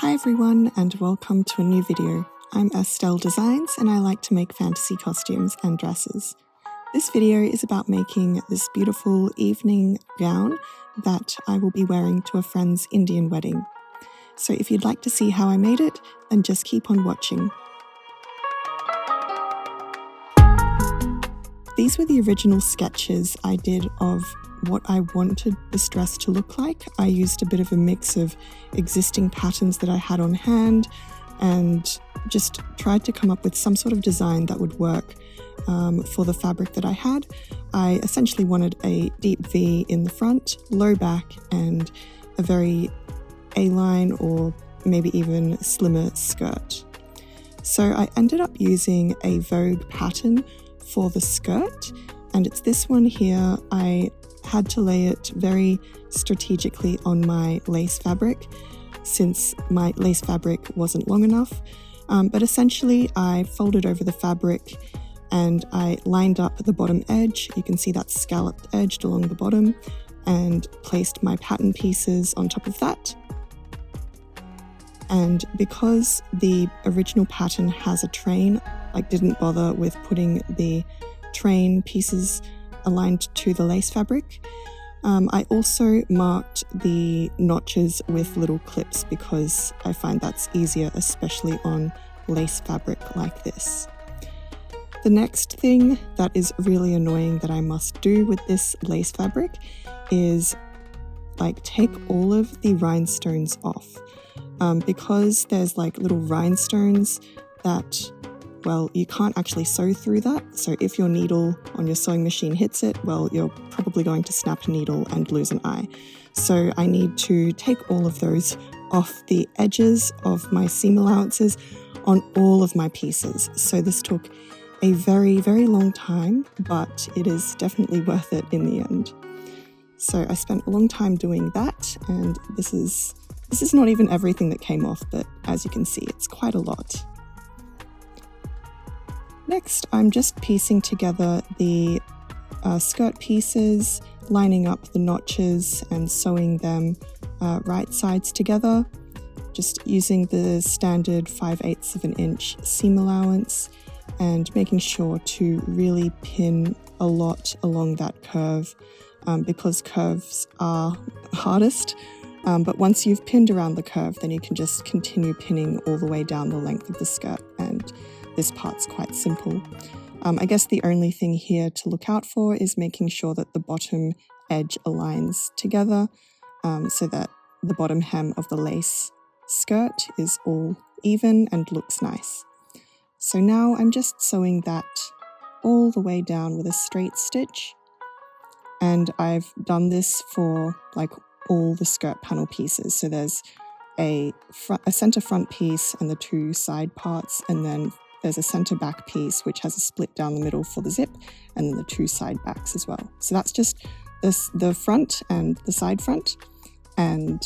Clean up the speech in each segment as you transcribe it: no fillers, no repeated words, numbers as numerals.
Hi everyone and welcome to a new video. I'm Estelle Designs and I like to make fantasy costumes and dresses. This video is about making this beautiful evening gown that I will be wearing to a friend's Indian wedding. So if you'd like to see how I made it, then just keep on watching. These were the original sketches I did of what I wanted this dress to look like. I used a bit of a mix of existing patterns that I had on hand and just tried to come up with some sort of design that would work for the fabric that I had. I essentially wanted a deep V in the front, low back, and a very A-line or maybe even slimmer skirt. So I ended up using a Vogue pattern for the skirt, and it's this one here. I had to lay it very strategically on my lace fabric since my lace fabric wasn't long enough. But essentially I folded over the fabric and I lined up the bottom edge. You can see that scalloped edged along the bottom, and placed my pattern pieces on top of that. And because the original pattern has a train, I didn't bother with putting the train pieces aligned to the lace fabric. I also marked the notches with little clips because I find that's easier, especially on lace fabric like this. The next thing that is really annoying that I must do with this lace fabric is take all of the rhinestones off. Because there's little rhinestones that, well, you can't actually sew through that. So if your needle on your sewing machine hits it, well, you're probably going to snap a needle and lose an eye. So I need to take all of those off the edges of my seam allowances on all of my pieces. So this took a very, very long time, but it is definitely worth it in the end. So I spent a long time doing that, and this is not even everything that came off, but as you can see, it's quite a lot. Next, I'm just piecing together the skirt pieces, lining up the notches and sewing them right sides together, just using the standard 5/8 of an inch seam allowance and making sure to really pin a lot along that curve because curves are hardest. But once you've pinned around the curve, then you can just continue pinning all the way down the length of the skirt, and this part's quite simple. I guess the only thing here to look out for is making sure that the bottom edge aligns together so that the bottom hem of the lace skirt is all even and looks nice. So now I'm just sewing that all the way down with a straight stitch, and I've done this for all the skirt panel pieces. So there's a center front piece and the two side parts, and then there's a center back piece which has a split down the middle for the zip, and then the two side backs as well. So that's just the front and the side front, and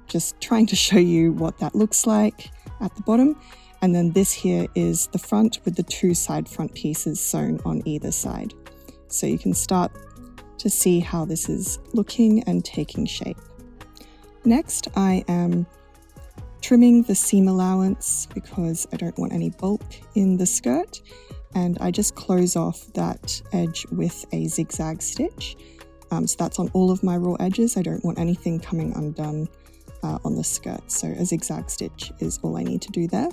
just trying to show you what that looks like at the bottom. And then this here is the front with the two side front pieces sewn on either side. So you can start to see how this is looking and taking shape. Next, I am trimming the seam allowance because I don't want any bulk in the skirt, and I just close off that edge with a zigzag stitch. So that's on all of my raw edges. I don't want anything coming undone on the skirt, so a zigzag stitch is all I need to do there.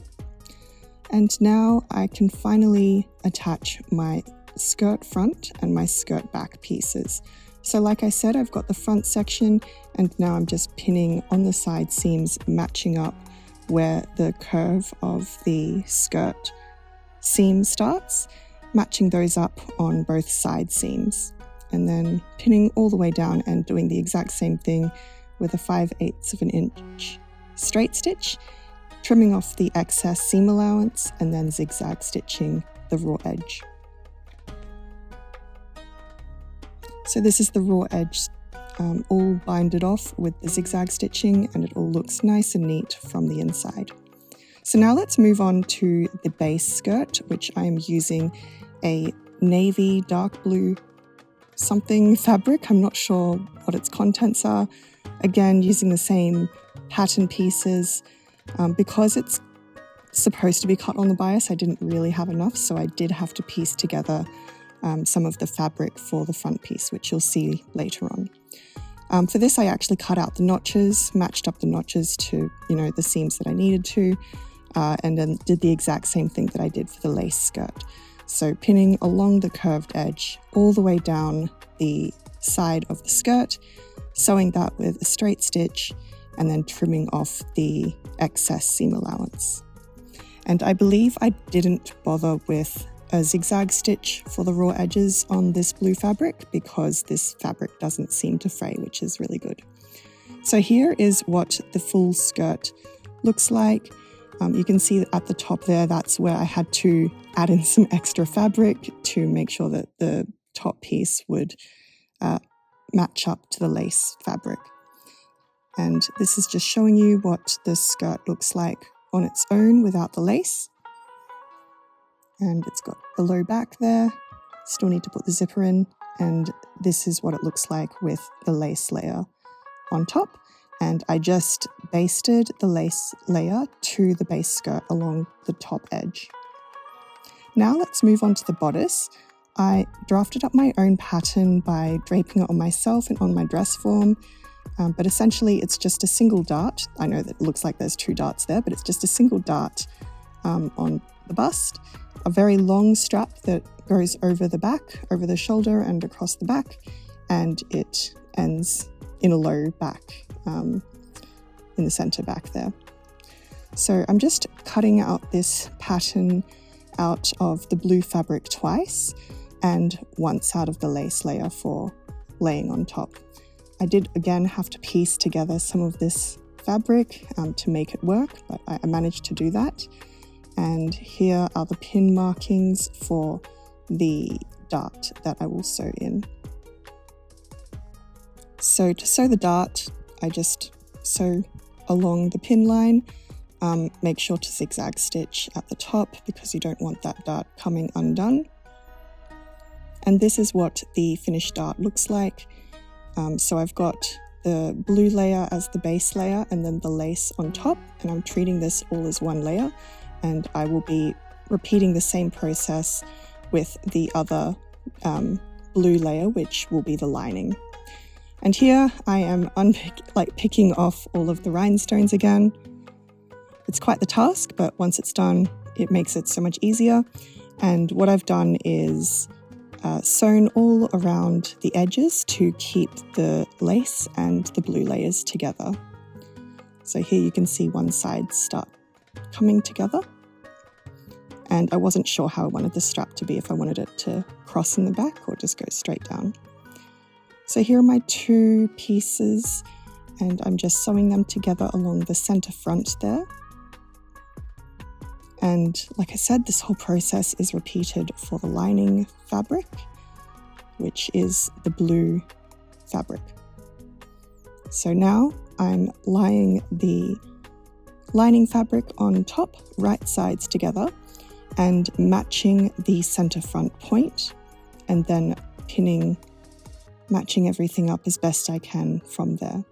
And now I can finally attach my skirt front and my skirt back pieces. So like I said, I've got the front section, and now I'm just pinning on the side seams, matching up where the curve of the skirt seam starts, matching those up on both side seams, and then pinning all the way down and doing the exact same thing with a 5/8 of an inch straight stitch, trimming off the excess seam allowance, and then zigzag stitching the raw edge. So this is the raw edge all binded off with the zigzag stitching, and it all looks nice and neat from the inside. So now let's move on to the base skirt, which I am using a navy dark blue something fabric. I'm not sure what its contents are. Again, using the same pattern pieces. Because it's supposed to be cut on the bias, I didn't really have enough, so I did have to piece together some of the fabric for the front piece, which you'll see later on. For this, I actually cut out the notches, matched up the notches to, the seams that I needed to, and then did the exact same thing that I did for the lace skirt. So pinning along the curved edge all the way down the side of the skirt, sewing that with a straight stitch, and then trimming off the excess seam allowance. And I believe I didn't bother with a zigzag stitch for the raw edges on this blue fabric because this fabric doesn't seem to fray, which is really good. So here is what the full skirt looks like. You can see that at the top there, that's where I had to add in some extra fabric to make sure that the top piece would match up to the lace fabric. And this is just showing you what the skirt looks like on its own without the lace. And it's got the low back there, still need to put the zipper in, and this is what it looks like with the lace layer on top. And I just basted the lace layer to the base skirt along the top edge. Now let's move on to the bodice. I drafted up my own pattern by draping it on myself and on my dress form, but essentially it's just a single dart. I know that it looks like there's two darts there, but it's just a single dart on the bust, a very long strap that goes over the back, over the shoulder and across the back, and it ends in a low back in the center back there. So I'm just cutting out this pattern out of the blue fabric twice and once out of the lace layer for laying on top. I did again have to piece together some of this fabric to make it work, but I managed to do that. And here are the pin markings for the dart that I will sew in. So to sew the dart, I just sew along the pin line. Make sure to zigzag stitch at the top because you don't want that dart coming undone. And this is what the finished dart looks like. So I've got the blue layer as the base layer and then the lace on top, and I'm treating this all as one layer, and I will be repeating the same process with the other blue layer, which will be the lining. And here I am picking off all of the rhinestones again. It's quite the task, but once it's done, it makes it so much easier. And what I've done is sewn all around the edges to keep the lace and the blue layers together. So here you can see one side start coming together. And I wasn't sure how I wanted the strap to be, if I wanted it to cross in the back or just go straight down. So here are my two pieces, and I'm just sewing them together along the center front there. And like I said, this whole process is repeated for the lining fabric, which is the blue fabric. So now I'm laying the lining fabric on top, right sides together, and matching the center front point, and then matching everything up as best I can from there.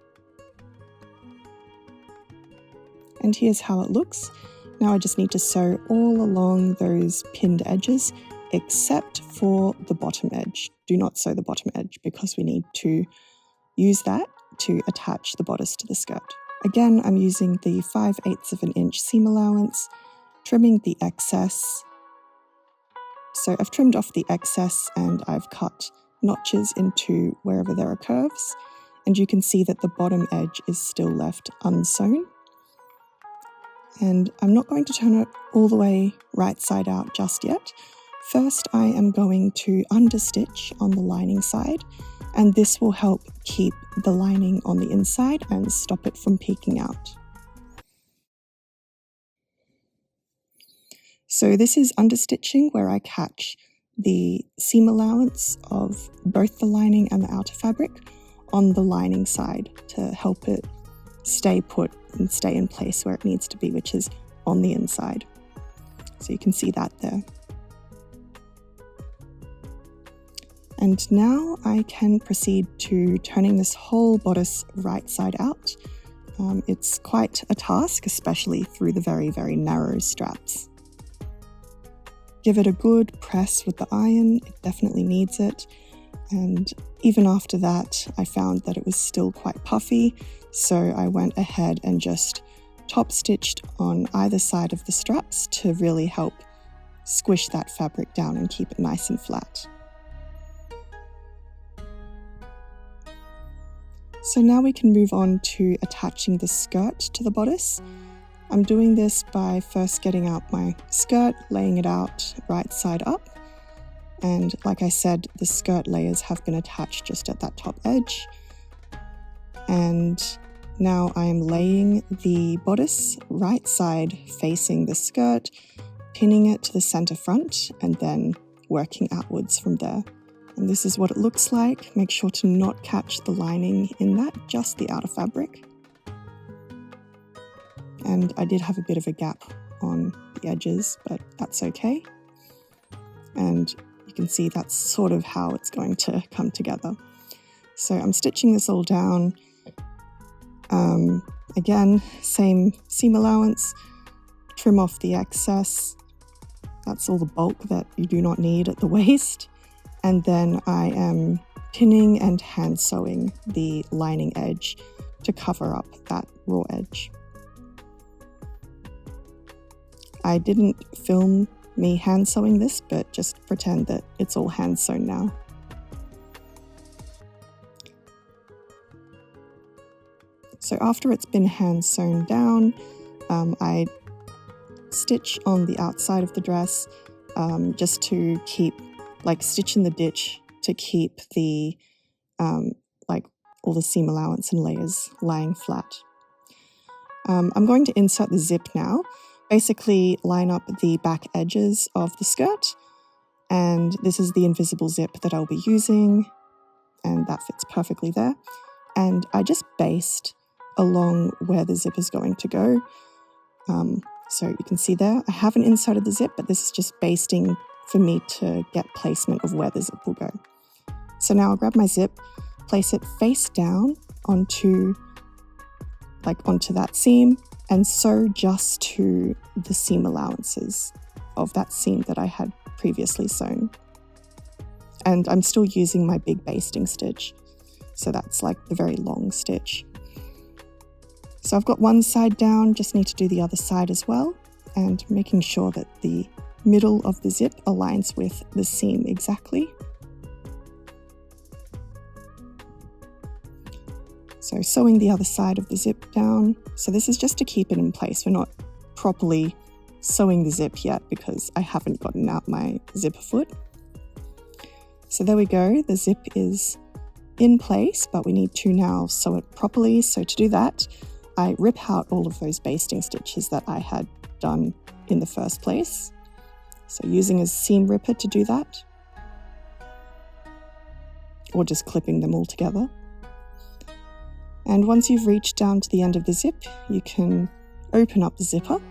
And here's how it looks. Now I just need to sew all along those pinned edges, except for the bottom edge. Do not sew the bottom edge because we need to use that to attach the bodice to the skirt. Again, I'm using the 5/8 of an inch seam allowance, trimming the excess. So I've trimmed off the excess and I've cut notches into wherever there are curves, and you can see that the bottom edge is still left unsewn. And I'm not going to turn it all the way right side out just yet. First, I am going to understitch on the lining side, and this will help keep the lining on the inside and stop it from peeking out. So this is understitching where I catch the seam allowance of both the lining and the outer fabric on the lining side to help it stay put and stay in place where it needs to be, which is on the inside. So you can see that there. And now I can proceed to turning this whole bodice right side out. It's quite a task, especially through the very, very narrow straps. Give it a good press with the iron, it definitely needs it. And even after that, I found that it was still quite puffy, so I went ahead and just top stitched on either side of the straps to really help squish that fabric down and keep it nice and flat. So now we can move on to attaching the skirt to the bodice. I'm doing this by first getting out my skirt, laying it out right side up. And like I said, the skirt layers have been attached just at that top edge. And now I am laying the bodice right side facing the skirt, pinning it to the center front, and then working outwards from there. And this is what it looks like. Make sure to not catch the lining in that, just the outer fabric. And I did have a bit of a gap on the edges, but that's okay. And you can see that's sort of how it's going to come together. So I'm stitching this all down. Again, same seam allowance, trim off the excess. That's all the bulk that you do not need at the waist. And then I am pinning and hand sewing the lining edge to cover up that raw edge. I didn't film me hand sewing this, but just pretend that it's all hand sewn now. So after it's been hand sewn down, I stitch on the outside of the dress just to keep, like stitch in the ditch to keep the, like all the seam allowance and layers lying flat. I'm going to insert the zip now. Basically line up the back edges of the skirt, and this is the invisible zip that I'll be using, and that fits perfectly there. And I just baste along where the zip is going to go. So you can see there, I haven't inserted the zip, but this is just basting for me to get placement of where the zip will go. So now I'll grab my zip, place it face down onto that seam, and sew just to the seam allowances of that seam that I had previously sewn. And I'm still using my big basting stitch, so that's like the very long stitch. So I've got one side down, just need to do the other side as well, and making sure that the middle of the zip aligns with the seam exactly. So sewing the other side of the zip down. So this is just to keep it in place. We're not properly sewing the zip yet because I haven't gotten out my zipper foot. So there we go, the zip is in place, but we need to now sew it properly. So to do that, I rip out all of those basting stitches that I had done in the first place. So using a seam ripper to do that, or just clipping them all together. And once you've reached down to the end of the zip, you can open up the zipper.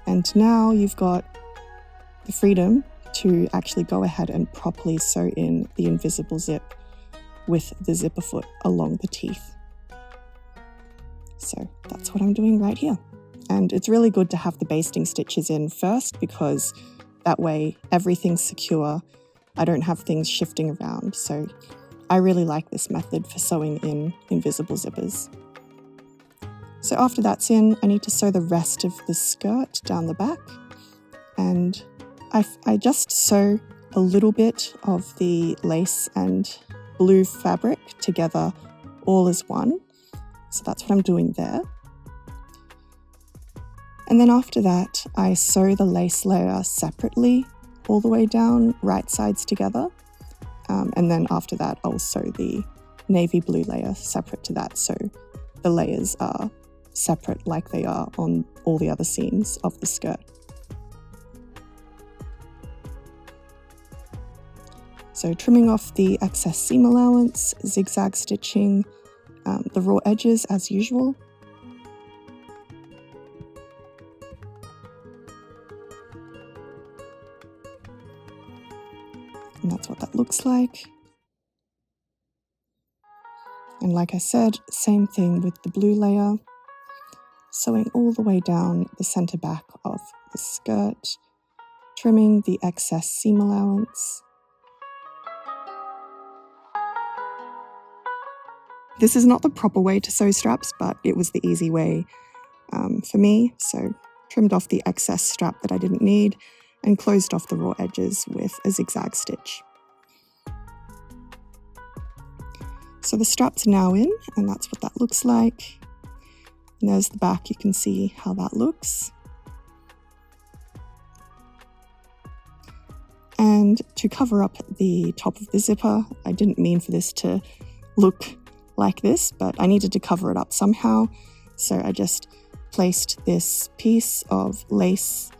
And now you've got the freedom to actually go ahead and properly sew in the invisible zip with the zipper foot along the teeth. So that's what I'm doing right here. And it's really good to have the basting stitches in first because that way everything's secure. I don't have things shifting around. So I really like this method for sewing in invisible zippers. So after that's in, I need to sew the rest of the skirt down the back. And I just sew a little bit of the lace and blue fabric together all as one. So that's what I'm doing there. And then after that, I sew the lace layer separately all the way down, right sides together. And then after that, I'll sew the navy blue layer separate to that. So the layers are separate like they are on all the other seams of the skirt. So trimming off the excess seam allowance, zigzag stitching the raw edges as usual. And that's what that looks like. And like I said, same thing with the blue layer, sewing all the way down the center back of the skirt, trimming the excess seam allowance. This is not the proper way to sew straps, but it was the easy way for me, so trimmed off the excess strap that I didn't need and closed off the raw edges with a zigzag stitch. So the strap's now in, and that's what that looks like. And there's the back, you can see how that looks. And to cover up the top of the zipper, I didn't mean for this to look like this, but I needed to cover it up somehow. So I just placed this piece of lace,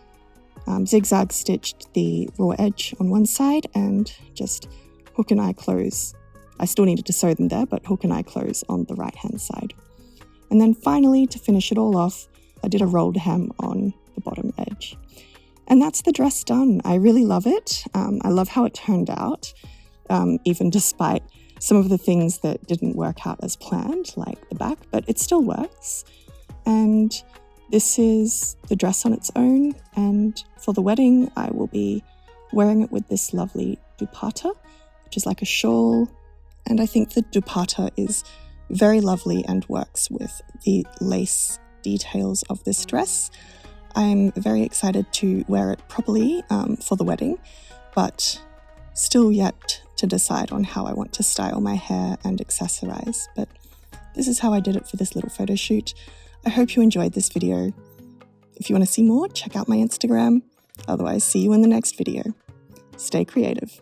zigzag stitched the raw edge on one side and just hook and eye close. I still needed to sew them there, but hook and eye close on the right hand side. And then finally, to finish it all off, I did a rolled hem on the bottom edge. And that's the dress done. I really love it. I love how it turned out, even despite some of the things that didn't work out as planned, like the back, but it still works. And this is the dress on its own. And for the wedding, I will be wearing it with this lovely dupatta, which is like a shawl. And I think the dupatta is very lovely and works with the lace details of this dress. I'm very excited to wear it properly for the wedding, but still yet to decide on how I want to style my hair and accessorize. But this is how I did it for this little photo shoot. I hope you enjoyed this video. If you want to see more, check out my Instagram. Otherwise, see you in the next video. Stay creative.